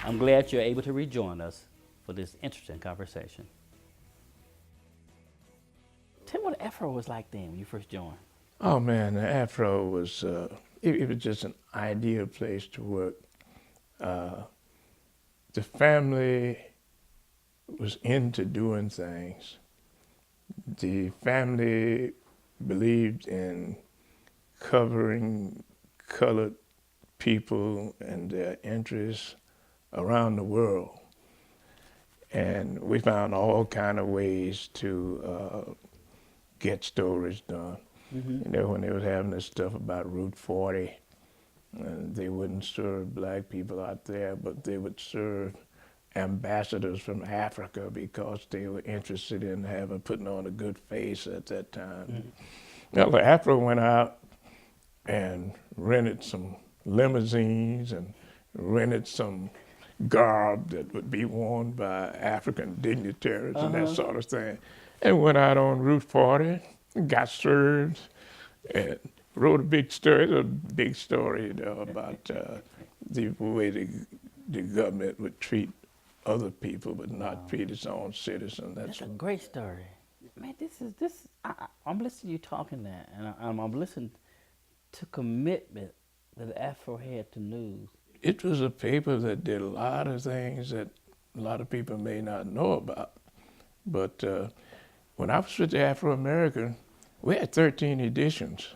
I'm glad you're able to rejoin us for this interesting conversation. Tell me what AFRO was like then when you first joined. Oh man, the AFRO was it was just an ideal place to work. Uh, the family was into doing things. The family believed in covering colored people and their interests around the world. And we found all kind of ways to get stories done. You know, when they was having this stuff about Route 40, they wouldn't serve black people out there, but they would serve ambassadors from Africa because they were interested in putting on a good face at that time. Now, the AFRO went out and rented some limousines and rented some garb that would be worn by African dignitaries and that sort of thing. And went out on Route 40, got served, and wrote a big story about the way the government would treat other people but not treat its own citizens. That's a great story. Man, I'm listening to you talking that, and I'm listening to commitment that AFRO had to news. It was a paper that did a lot of things that a lot of people may not know about. But when I was with the Afro-American, we had 13 editions.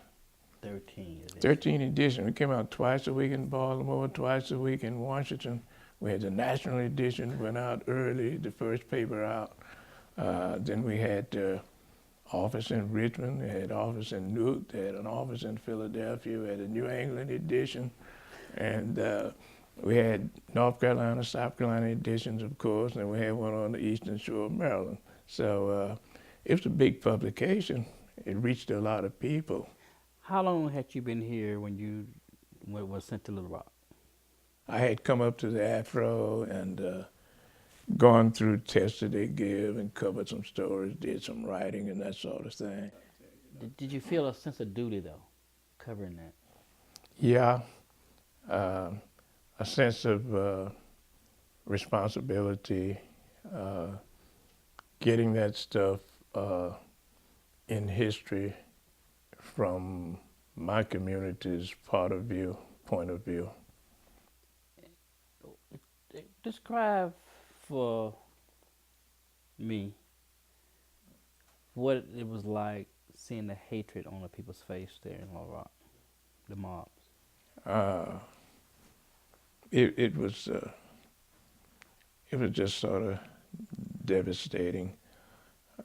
13 editions. We came out twice a week in Baltimore, twice a week in Washington. We had the national edition, went out early, the first paper out. Then we had the office in Richmond, we had office in Newark, they had an office in Philadelphia, we had a New England edition, and we had North Carolina, South Carolina editions, of course, and we had one on the Eastern Shore of Maryland. So it was a big publication. It reached a lot of people. How long had you been here when you was sent to Little Rock? I had come up to the AFRO and gone through tests that they give and covered some stories, did some writing and that sort of thing. Did you feel a sense of duty, though, covering that? Yeah, a sense of responsibility, getting that stuff in history from my community's point of view. Describe for me what it was like seeing the hatred on the people's face there in Little Rock, the mobs. It was just sort of devastating.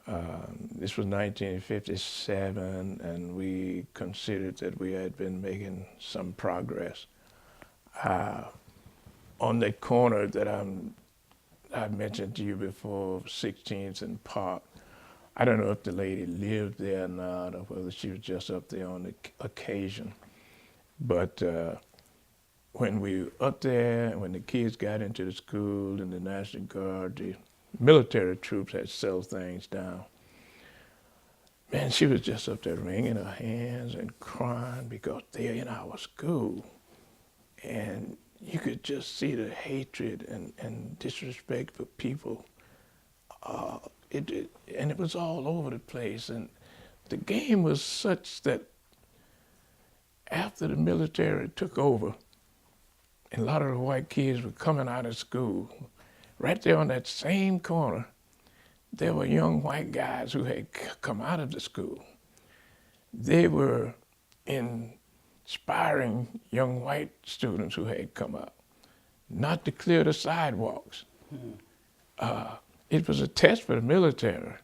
This was 1957, and we considered that we had been making some progress. On that corner that I mentioned to you before, 16th and Park, I don't know if the lady lived there or not, or whether she was just up there on the occasion. But when we were up there, when the kids got into the school and the National Guard, the military troops had settled things down. Man, she was just up there wringing her hands and crying because they're in our school. And you could just see the hatred and disrespect for people. And it was all over the place. And the game was such that after the military took over, and a lot of the white kids were coming out of school, right there on that same corner, there were young white guys who had come out of the school. They were inspiring young white students who had come up, not to clear the sidewalks. It was a test for the military.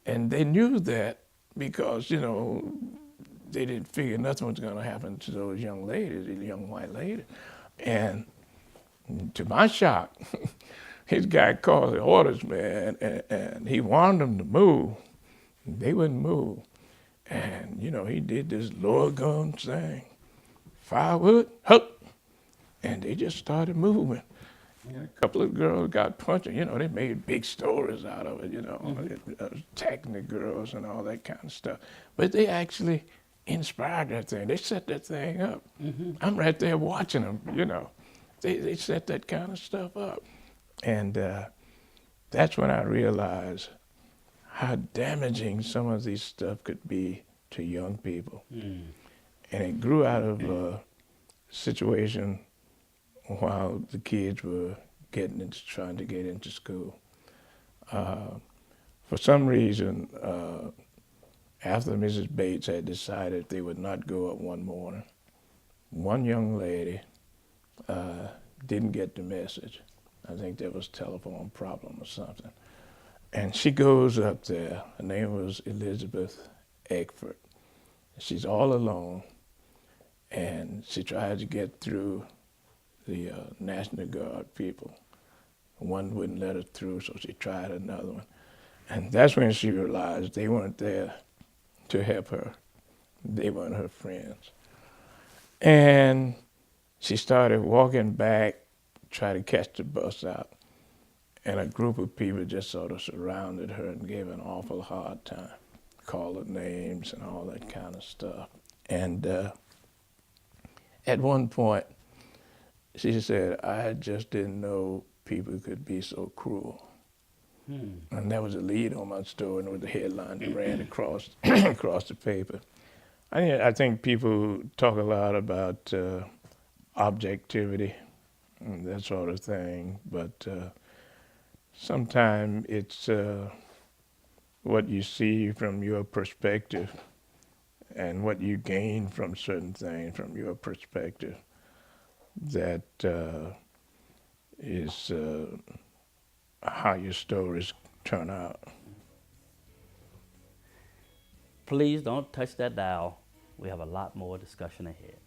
And they knew that because, you know, they didn't figure nothing was going to happen to those young ladies, the young white ladies. And to my shock, his guy called the orders, man, and he warned them to move. They wouldn't move. And, you know, he did this lower gun thing, firewood, hup, and they just started moving. A couple of girls got punched. You know, they made big stories out of it, you know, attacking the girls and all that kind of stuff. But they actually inspired that thing. They set that thing up. I'm right there watching them, you know. They set that kind of stuff up. And that's when I realized how damaging some of these stuff could be to young people. Mm. And it grew out of a situation while the kids were trying to get into school. For some reason, after Mrs. Bates had decided they would not go up one morning, one young lady didn't get the message. I think there was a telephone problem or something. And she goes up there. Her name was Elizabeth Eckford. She's all alone, and she tried to get through the National Guard people. One wouldn't let her through, so she tried another one. And that's when she realized they weren't there to help her. They weren't her friends. And she started walking back, try to catch the bus out. And a group of people just sort of surrounded her and gave her an awful hard time, called her names and all that kind of stuff. And at one point, she said, "I just didn't know people could be so cruel." And that was the lead on my story, and it was the headline that ran across across the paper. I think people talk a lot about objectivity and that sort of thing, but sometimes it's what you see from your perspective and what you gain from certain things from your perspective that is how your stories turn out. Please don't touch that dial. We have a lot more discussion ahead.